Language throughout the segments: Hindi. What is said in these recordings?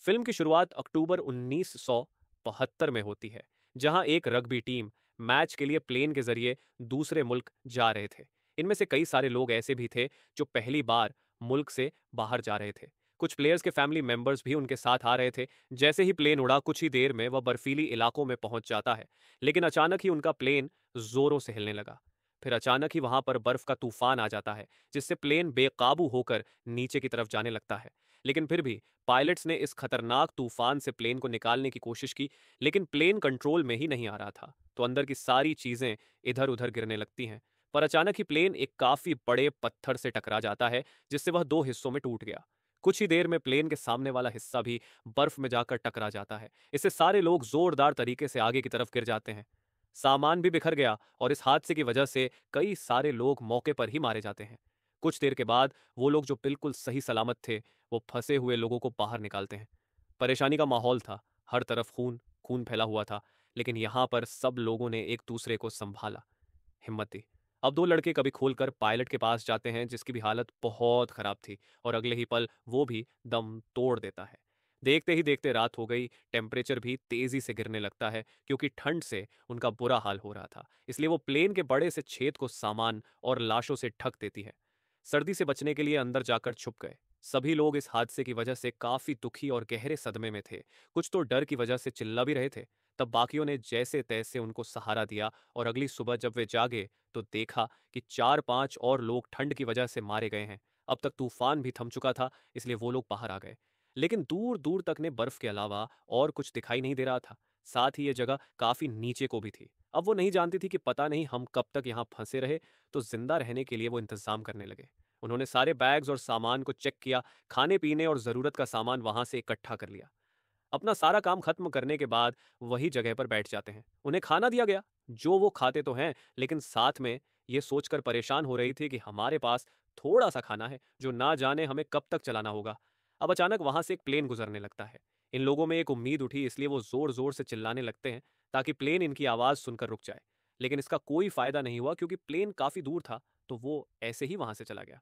फिल्म की शुरुआत अक्टूबर 1972 में होती है, जहां एक रग्बी टीम मैच के लिए प्लेन के जरिए दूसरे मुल्क जा रहे थे। इनमें से कई सारे लोग ऐसे भी थे जो पहली बार मुल्क से बाहर जा रहे थे। कुछ प्लेयर्स के फैमिली मेंबर्स भी उनके साथ आ रहे थे। जैसे ही प्लेन उड़ा, कुछ ही देर में वह बर्फीली इलाकों में पहुंच जाता है, लेकिन अचानक ही उनका प्लेन जोरों से हिलने लगा। फिर अचानक ही वहां पर बर्फ का तूफान आ जाता है, जिससे प्लेन बेकाबू होकर नीचे की तरफ जाने लगता है। लेकिन फिर भी पायलट्स ने इस खतरनाक तूफान से प्लेन को निकालने की कोशिश की, लेकिन प्लेन कंट्रोल में ही नहीं आ रहा था। तो अंदर की सारी चीजें इधर उधर गिरने लगती हैं। पर अचानक ही प्लेन एक काफी बड़े पत्थर से टकरा जाता है, जिससे वह दो हिस्सों में टूट गया। कुछ ही देर में प्लेन के सामने वाला हिस्सा भी बर्फ में जाकर टकरा जाता है। इससे सारे लोग जोरदार तरीके से आगे की तरफ गिर जाते हैं। सामान भी बिखर गया और इस हादसे की वजह से कई सारे लोग मौके पर ही मारे जाते हैं। कुछ देर के बाद वो लोग जो बिल्कुल सही सलामत थे, वो फंसे हुए लोगों को बाहर निकालते हैं। परेशानी का माहौल था, हर तरफ खून खून फैला हुआ था, लेकिन यहाँ पर सब लोगों ने एक दूसरे को संभाला, हिम्मत दी। अब दो लड़के कभी खोलकर पायलट के पास जाते हैं, जिसकी भी हालत बहुत खराब थी, और अगले ही पल वो भी दम तोड़ देता है। देखते ही देखते रात हो गई। टेम्परेचर भी तेजी से गिरने लगता है, क्योंकि ठंड से उनका बुरा हाल हो रहा था। इसलिए वो प्लेन के बड़े से छेद को सामान और लाशों से ढक देती है। सर्दी से बचने के लिए अंदर जाकर छुप गए। सभी लोग इस हादसे की वजह से काफी दुखी और गहरे सदमे में थे। कुछ तो डर की वजह से चिल्ला भी रहे थे। तब बाकियों ने जैसे तैसे उनको सहारा दिया, और अगली सुबह जब वे जागे तो देखा कि 4-5 और लोग ठंड की वजह से मारे गए हैं। अब तक तूफान भी थम चुका था, इसलिए वो लोग बाहर आ गए। लेकिन दूर दूर तक ने बर्फ के अलावा और कुछ दिखाई नहीं दे रहा था। साथ ही ये जगह काफी नीचे को भी थी। अब वो नहीं जानती थी कि पता नहीं हम कब तक यहाँ फंसे रहे। तो जिंदा रहने के लिए वो इंतजाम करने लगे। उन्होंने सारे बैग्स और सामान को चेक किया, खाने पीने और जरूरत का सामान वहां से इकट्ठा कर लिया। अपना सारा काम खत्म करने के बाद वही जगह पर बैठ जाते हैं। उन्हें खाना दिया गया, जो वो खाते तो हैं, लेकिन साथ में ये सोचकर परेशान हो रही थी कि हमारे पास थोड़ा सा खाना है जो ना जाने हमें कब तक चलाना होगा। अब अचानक वहां से एक प्लेन गुजरने लगता है। इन लोगों में एक उम्मीद उठी, इसलिए वो जोर जोर से चिल्लाने लगते हैं ताकि प्लेन इनकी आवाज सुनकर रुक जाए। लेकिन इसका कोई फायदा नहीं हुआ, क्योंकि प्लेन काफी दूर था, तो वो ऐसे ही वहां से चला गया।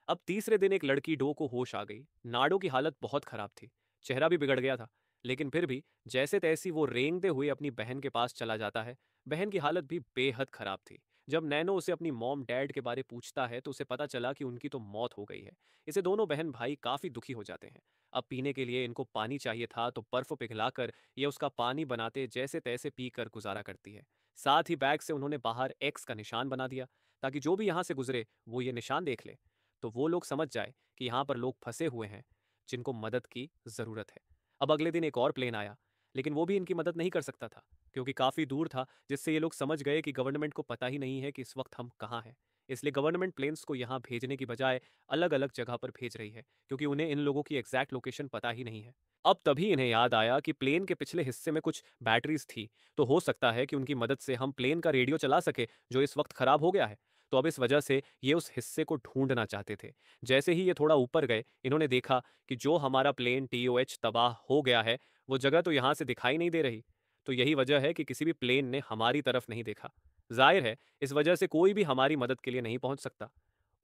अब तीसरे दिन एक लड़की डो को होश आ गई। नाडो की हालत बहुत खराब थी, चेहरा भी बिगड़ गया था। लेकिन फिर भी जैसे तैसी वो रेंगते हुए अपनी बहन के पास चला जाता है। बहन की हालत भी बेहद खराब थी। जब नैनो उसे अपनी मॉम डैड के बारे पूछता है, तो उसे पता चला कि उनकी तो मौत हो गई है। इसे दोनों बहन भाई काफी दुखी हो जाते हैं। अब पीने के लिए इनको पानी चाहिए था, तो बर्फ पिघलाकर ये उसका पानी बनाते जैसे तैसे पीकर गुजारा करती है। साथ ही बैग से उन्होंने बाहर एक्स का निशान बना दिया, ताकि जो भी यहाँ से गुजरे वो ये निशान देख ले, तो वो लोग समझ जाए कि यहाँ पर लोग फंसे हुए हैं जिनको मदद की ज़रूरत है। अब अगले दिन एक और प्लेन आया, लेकिन वो भी इनकी मदद नहीं कर सकता था, क्योंकि काफ़ी दूर था, जिससे ये लोग समझ गए कि गवर्नमेंट को पता ही नहीं है कि इस वक्त हम कहाँ हैं। इसलिए गवर्नमेंट प्लेन्स को यहाँ भेजने की बजाय अलग अलग जगह पर भेज रही है, क्योंकि उन्हें इन लोगों की एग्जैक्ट लोकेशन पता ही नहीं है। अब तभी इन्हें याद आया कि प्लेन के पिछले हिस्से में कुछ बैटरीज थी, तो हो सकता है कि उनकी मदद से हम प्लेन का रेडियो चला सके, जो इस वक्त खराब हो गया है। तो अब इस वजह से ये उस हिस्से को ढूंढना चाहते थे। जैसे ही ये थोड़ा ऊपर गए, इन्होंने देखा कि जो हमारा प्लेन टीओएच तबाह हो गया है, वो जगह तो यहाँ से दिखाई नहीं दे रही। तो यही वजह है कि किसी भी प्लेन ने हमारी तरफ नहीं देखा। जाहिर है इस वजह से कोई भी हमारी मदद के लिए नहीं पहुंच सकता।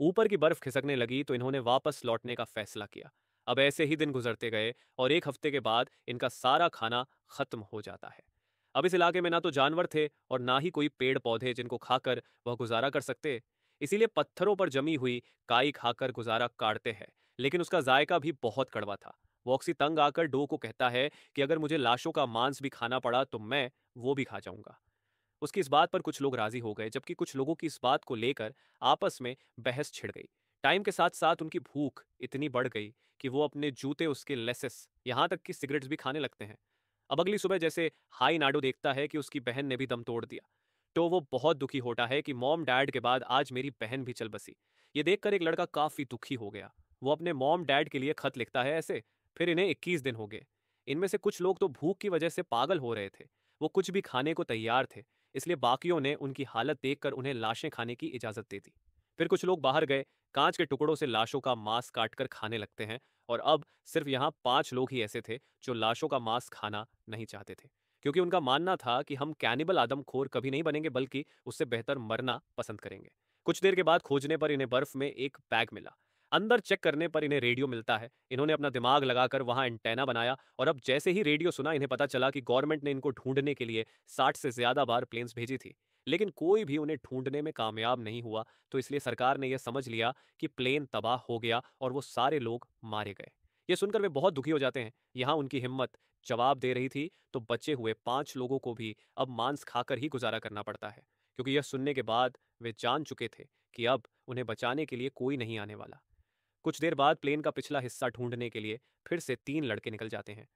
ऊपर की बर्फ खिसकने लगी, तो इन्होंने वापस लौटने का फैसला किया। अब ऐसे ही दिन गुजरते गए, और एक हफ्ते के बाद इनका सारा खाना खत्म हो जाता है। अब इस इलाके में ना तो जानवर थे और ना ही कोई पेड़ पौधे जिनको खाकर वह गुजारा कर सकते। इसीलिए पत्थरों पर जमी हुई काई खाकर गुजारा काटते हैं। लेकिन उसका जायका भी बहुत कड़वा था। वॉक्सी तंग आकर डो को कहता है कि अगर मुझे लाशों का मांस भी खाना पड़ा तो मैं वो भी खा जाऊंगा। उसकी इस बात पर कुछ लोग राजी हो गए, जबकि कुछ लोगों की इस बात को लेकर आपस में बहस छिड़ गई। टाइम के साथ साथ उनकी भूख इतनी बढ़ गई कि वो अपने जूते, उसके लेसेस, यहाँ तक कि सिगरेट्स भी खाने लगते हैं। अब अगली सुबह जैसे हाई नाडो देखता है कि उसकी बहन ने भी दम तोड़ दिया, तो वो बहुत दुखी होता है कि मॉम डैड के बाद आज मेरी बहन भी चल बसी। ये देखकर एक लड़का काफी दुखी हो गया। वो अपने मॉम डैड के लिए खत लिखता है ऐसे। फिर इन्हें 21 दिन हो गए। इनमें से कुछ लोग तो भूख की वजह से पागल हो रहे थे। वो कुछ भी खाने को तैयार थे, इसलिए बाकियों ने उनकी हालत देखकर उन्हें लाशें खाने की इजाजत दे दी। फिर कुछ लोग बाहर गए, कांच के टुकड़ों से लाशों का मांस काटकर खाने लगते हैं। और अब सिर्फ यहाँ 5 लोग ही ऐसे थे जो लाशों का मांस खाना नहीं चाहते थे, क्योंकि उनका मानना था कि हम कैनिबल आदमखोर कभी नहीं बनेंगे, बल्कि उससे बेहतर मरना पसंद करेंगे। कुछ देर के बाद खोजने पर इन्हें बर्फ में एक बैग मिला। अंदर चेक करने पर इन्हें रेडियो मिलता है। इन्होंने अपना दिमाग लगाकर वहां एंटेना बनाया और अब जैसे ही रेडियो सुना इन्हें पता चला कि गवर्नमेंट ने इनको ढूंढने के लिए 60 से ज्यादा बार प्लेन्स भेजी थी, लेकिन कोई भी उन्हें ढूंढने में कामयाब नहीं हुआ। तो इसलिए सरकार ने यह समझ लिया कि प्लेन तबाह हो गया और वो सारे लोग मारे गए। ये सुनकर वे बहुत दुखी हो जाते हैं। यहाँ उनकी हिम्मत जवाब दे रही थी तो बचे हुए 5 लोगों को भी अब मांस खाकर ही गुजारा करना पड़ता है, क्योंकि यह सुनने के बाद वे जान चुके थे कि अब उन्हें बचाने के लिए कोई नहीं आने वाला। कुछ देर बाद प्लेन का पिछला हिस्सा ढूंढने के लिए फिर से 3 लड़के निकल जाते हैं।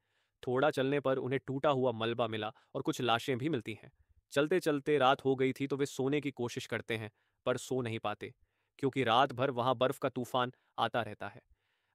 थोड़ा चलने पर उन्हें टूटा हुआ मलबा मिला और कुछ लाशें भी मिलती हैं। चलते चलते रात हो गई थी तो वे सोने की कोशिश करते हैं, पर सो नहीं पाते, क्योंकि रात भर वहां बर्फ का तूफान आता रहता है।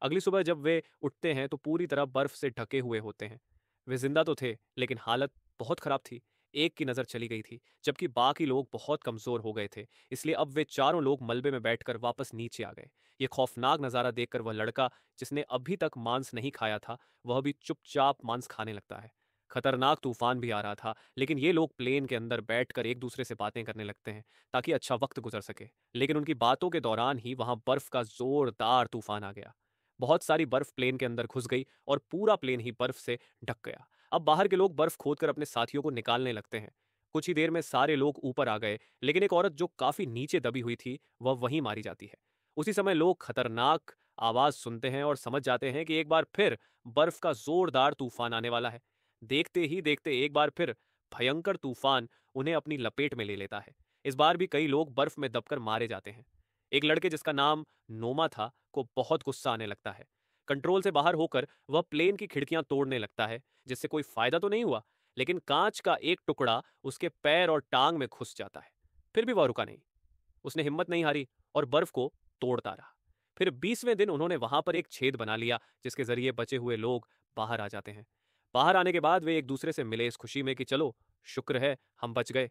अगली सुबह जब वे उठते हैं तो पूरी तरह बर्फ से ढके हुए होते हैं। वे जिंदा तो थे, लेकिन हालत बहुत खराब थी। एक की नज़र चली गई थी, जबकि बाकी लोग बहुत कमज़ोर हो गए थे। इसलिए अब वे चारों लोग मलबे में बैठकर वापस नीचे आ गए। ये खौफनाक नज़ारा देखकर वह लड़का जिसने अभी तक मांस नहीं खाया था, वह भी चुपचाप मांस खाने लगता है। खतरनाक तूफान भी आ रहा था, लेकिन ये लोग प्लेन के अंदर बैठकर एक दूसरे से बातें करने लगते हैं ताकि अच्छा वक्त गुजर सके। लेकिन उनकी बातों के दौरान ही वहां बर्फ का जोरदार तूफान आ गया। बहुत सारी बर्फ प्लेन के अंदर घुस गई और पूरा प्लेन ही बर्फ से ढक गया। अब बाहर के लोग बर्फ खोदकर अपने साथियों को निकालने लगते हैं। कुछ ही देर में सारे लोग ऊपर आ गए, लेकिन एक औरत जो काफी नीचे दबी हुई थी वह वहीं मारी जाती है। उसी समय लोग खतरनाक आवाज सुनते हैं और समझ जाते हैं कि एक बार फिर बर्फ का जोरदार तूफान आने वाला है। देखते ही देखते एक बार फिर भयंकर तूफान उन्हें अपनी लपेट में ले लेता है। इस बार भी कई लोग बर्फ में दबकर मारे जाते हैं। एक लड़के जिसका नाम नोमा था को बहुत गुस्सा आने लगता है। कंट्रोल से बाहर होकर वह प्लेन की खिड़कियां तोड़ने लगता है, जिससे कोई फायदा तो नहीं हुआ, लेकिन कांच का एक टुकड़ा उसके पैर और टांग में घुस जाता है। फिर भी वह रुका नहीं। उसने हिम्मत नहीं हारी और बर्फ को तोड़ता रहा। फिर 20वें दिन उन्होंने वहां पर एक छेद बना लिया, जिसके जरिए बचे हुए लोग बाहर आ जाते हैं। बाहर आने के बाद वे एक दूसरे से मिले इस खुशी में कि चलो शुक्र है हम बच गए।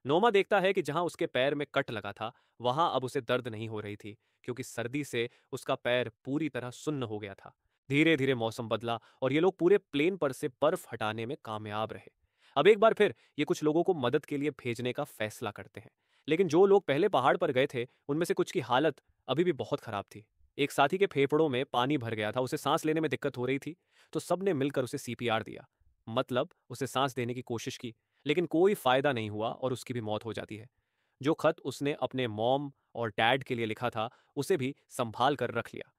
नोमा देखता है कि जहां उसके पैर में कट लगा था वहां अब उसे दर्द नहीं हो रही थी, क्योंकि सर्दी से उसका पैर पूरी तरह सुन्न हो गया था। धीरे धीरे मौसम बदला और ये लोग पूरे प्लेन पर से बर्फ हटाने में कामयाब रहे। अब एक बार फिर ये कुछ लोगों को मदद के लिए भेजने का फैसला करते हैं, लेकिन जो लोग पहले पहाड़ पर गए थे उनमें से कुछ की हालत अभी भी बहुत खराब थी। एक साथी के फेफड़ों में पानी भर गया था, उसे सांस लेने में दिक्कत हो रही थी, तो सबने मिलकर उसे सीपीआर दिया, मतलब उसे सांस देने की कोशिश की। लेकिन कोई फायदा नहीं हुआ और उसकी भी मौत हो जाती है। जो खत उसने अपने मॉम और डैड के लिए लिखा था उसे भी संभाल कर रख लिया।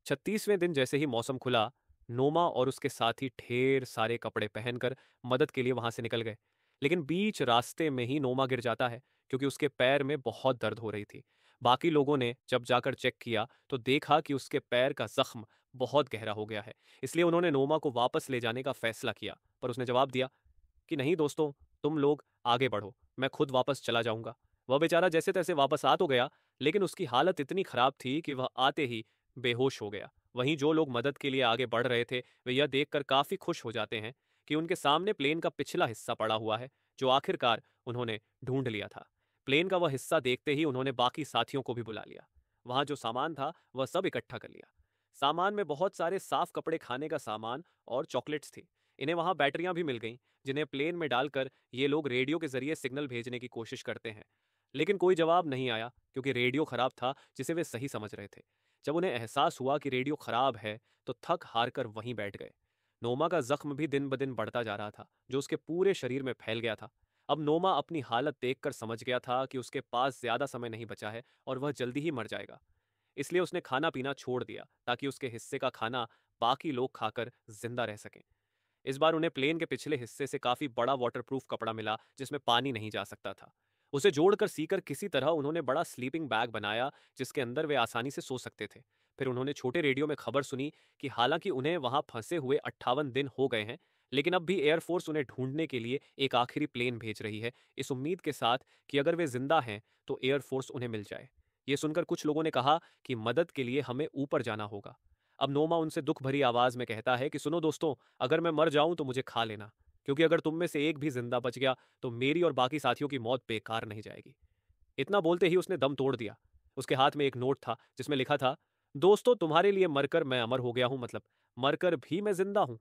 36वें दिन जैसे ही मौसम खुला, नोमा और उसके साथी ढेर सारे कपड़े पहनकर मदद के लिए वहां से निकल गए। लेकिन बीच रास्ते में ही नोमा गिर जाता है, क्योंकि उसके पैर में बहुत दर्द हो रही थी। बाकी लोगों ने जब जाकर चेक किया तो देखा कि उसके पैर का जख्म बहुत गहरा हो गया है। इसलिए उन्होंने नोमा को वापस ले जाने का फैसला किया, पर उसने जवाब दिया कि नहीं दोस्तों, तुम लोग आगे बढ़ो, मैं खुद वापस चला जाऊंगा। वह बेचारा जैसे तैसे वापस आ तो गया, लेकिन उसकी हालत इतनी खराब थी कि वह आते ही बेहोश हो गया। वहीं जो लोग मदद के लिए आगे बढ़ रहे थे वे यह देखकर काफी खुश हो जाते हैं कि उनके सामने प्लेन का पिछला हिस्सा पड़ा हुआ है, जो आखिरकार उन्होंने ढूंढ लिया था। प्लेन का वह हिस्सा देखते ही उन्होंने बाकी साथियों को भी बुला लिया। वहां जो सामान था वह सब इकट्ठा कर लिया। सामान में बहुत सारे साफ कपड़े, खाने का सामान और चॉकलेट्स थी। इन्हें वहां बैटरियां भी मिल गईं, जिन्हें प्लेन में डालकर ये लोग रेडियो के जरिए सिग्नल भेजने की कोशिश करते हैं। लेकिन कोई जवाब नहीं आया, क्योंकि रेडियो खराब था जिसे वे सही समझ रहे थे। जब उन्हें एहसास हुआ कि रेडियो खराब है तो थक हार कर वहीं बैठ गए। नोमा का जख्म भी दिन ब दिन बढ़ता जा रहा था, जो उसके पूरे शरीर में फैल गया था। अब नोमा अपनी हालत देखकर समझ गया था कि उसके पास ज्यादा समय नहीं बचा है और वह जल्दी ही मर जाएगा। इसलिए उसने खाना पीना छोड़ दिया ताकि उसके हिस्से का खाना बाकी लोग खाकर जिंदा रह सकें। इस बार उन्हें प्लेन के पिछले हिस्से से काफी बड़ा वाटरप्रूफ कपड़ा मिला, जिसमें पानी नहीं जा सकता था। उसे जोड़कर सीकर किसी तरह उन्होंने बड़ा स्लीपिंग बैग बनाया, जिसके अंदर वे आसानी से सो सकते थे। फिर उन्होंने छोटे रेडियो में खबर सुनी कि हालांकि उन्हें वहां फंसे हुए 58 दिन हो गए हैं, लेकिन अब भी एयरफोर्स उन्हें ढूंढने के लिए एक आखिरी प्लेन भेज रही है, इस उम्मीद के साथ कि अगर वे जिंदा हैं तो एयरफोर्स उन्हें मिल जाए। ये सुनकर कुछ लोगों ने कहा कि मदद के लिए हमें ऊपर जाना होगा। अब नोमा उनसे दुख भरी आवाज में कहता है कि सुनो दोस्तों, अगर मैं मर जाऊं तो मुझे खा लेना, क्योंकि अगर तुम में से एक भी जिंदा बच गया तो मेरी और बाकी साथियों की मौत बेकार नहीं जाएगी। इतना बोलते ही उसने दम तोड़ दिया। उसके हाथ में एक नोट था जिसमें लिखा था, दोस्तों तुम्हारे लिए मरकर मैं अमर हो गया हूं, मतलब मरकर भी मैं जिंदा हूं।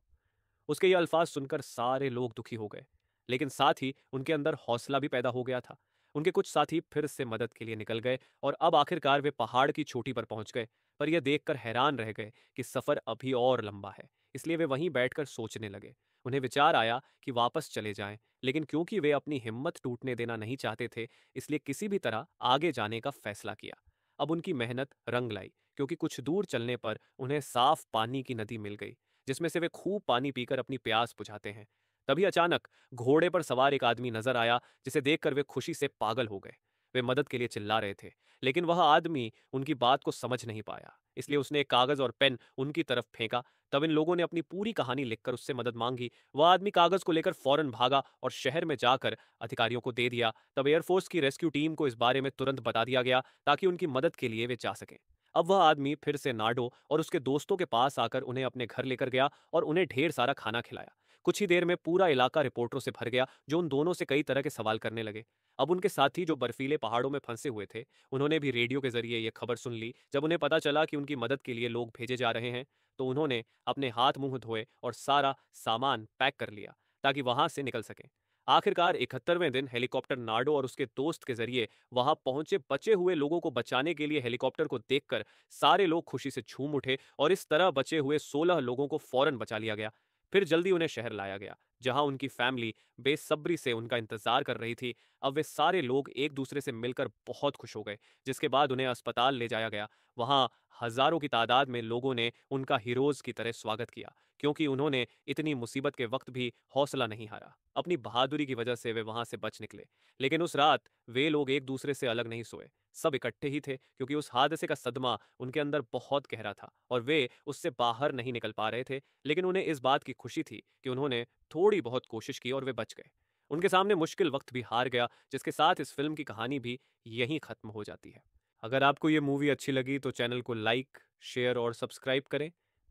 उसके ये अल्फाज सुनकर सारे लोग दुखी हो गए, लेकिन साथ ही उनके अंदर हौसला भी पैदा हो गया था। उनके कुछ साथी फिर से मदद के लिए निकल गए और अब आखिरकार वे पहाड़ की चोटी पर पहुंच गए। पर यह देखकर हैरान रह गए कि सफर अभी और लंबा है। इसलिए वे वहीं बैठकर सोचने लगे। उन्हें विचार आया कि वापस चले जाएं, लेकिन क्योंकि वे अपनी हिम्मत टूटने देना नहीं चाहते थे, इसलिए किसी भी तरह आगे जाने का फैसला किया। अब उनकी मेहनत रंग लाई, क्योंकि कुछ दूर चलने पर उन्हें साफ पानी की नदी मिल गई, जिसमें से वे खूब पानी पीकर अपनी प्यास बुझाते हैं। तभी अचानक घोड़े पर सवार एक आदमी नजर आया, जिसे देखकर वे खुशी से पागल हो गए। वे मदद के लिए चिल्ला रहे थे, लेकिन वह आदमी उनकी बात को समझ नहीं पाया। इसलिए उसने एक कागज और पेन उनकी तरफ फेंका। तब इन लोगों ने अपनी पूरी कहानी लिखकर उससे मदद मांगी। वह आदमी कागज को लेकर फौरन भागा और शहर में जाकर अधिकारियों को दे दिया। तब एयरफोर्स की रेस्क्यू टीम को इस बारे में तुरंत बता दिया गया, ताकि उनकी मदद के लिए वे जा सकें। अब वह आदमी फिर से नाडो और उसके दोस्तों के पास आकर उन्हें अपने घर लेकर गया और उन्हें ढेर सारा खाना खिलाया। कुछ ही देर में पूरा इलाका रिपोर्टरों से भर गया, जो उन दोनों से कई तरह के सवाल करने लगे। अब उनके साथी जो बर्फीले पहाड़ों में फंसे हुए थे, उन्होंने भी रेडियो के जरिए यह खबर सुन ली। जब उन्हें पता चला कि उनकी मदद के लिए लोग भेजे जा रहे हैं, तो उन्होंने अपने हाथ मुंह धोए और सारा सामान पैक कर लिया, ताकि वहां से निकल सकें। आखिरकार 71वें दिन हेलीकॉप्टर नाडो और उसके दोस्त के जरिए वहां पहुंचे। बचे हुए लोगों को बचाने के लिए हेलीकॉप्टर को देखकर सारे लोग खुशी से झूम उठे और इस तरह बचे हुए 16 लोगों को फौरन बचा लिया गया। फिर जल्दी उन्हें शहर लाया गया, जहां उनकी फैमिली बेसब्री से उनका इंतजार कर रही थी। अब वे सारे लोग एक दूसरे से मिलकर बहुत खुश हो गए, जिसके बाद उन्हें अस्पताल ले जाया गया। वहां हजारों की तादाद में लोगों ने उनका हीरोज की तरह स्वागत किया, क्योंकि उन्होंने इतनी मुसीबत के वक्त भी हौसला नहीं हारा। अपनी बहादुरी की वजह से वे वहां से बच निकले। लेकिन उस रात वे लोग एक दूसरे से अलग नहीं सोए। सब इकट्ठे ही थे, क्योंकि उस हादसे का सदमा उनके अंदर बहुत गहरा था और वे उससे बाहर नहीं निकल पा रहे थे। लेकिन उन्हें इस बात की खुशी थी कि उन्होंने थोड़ी बहुत कोशिश की और वे बच गए। उनके सामने मुश्किल वक्त भी हार गया, जिसके साथ इस फिल्म की कहानी भी यहीं खत्म हो जाती है। अगर आपको ये मूवी अच्छी लगी तो चैनल को लाइक, शेयर और सब्सक्राइब करें।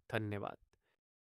धन्यवाद।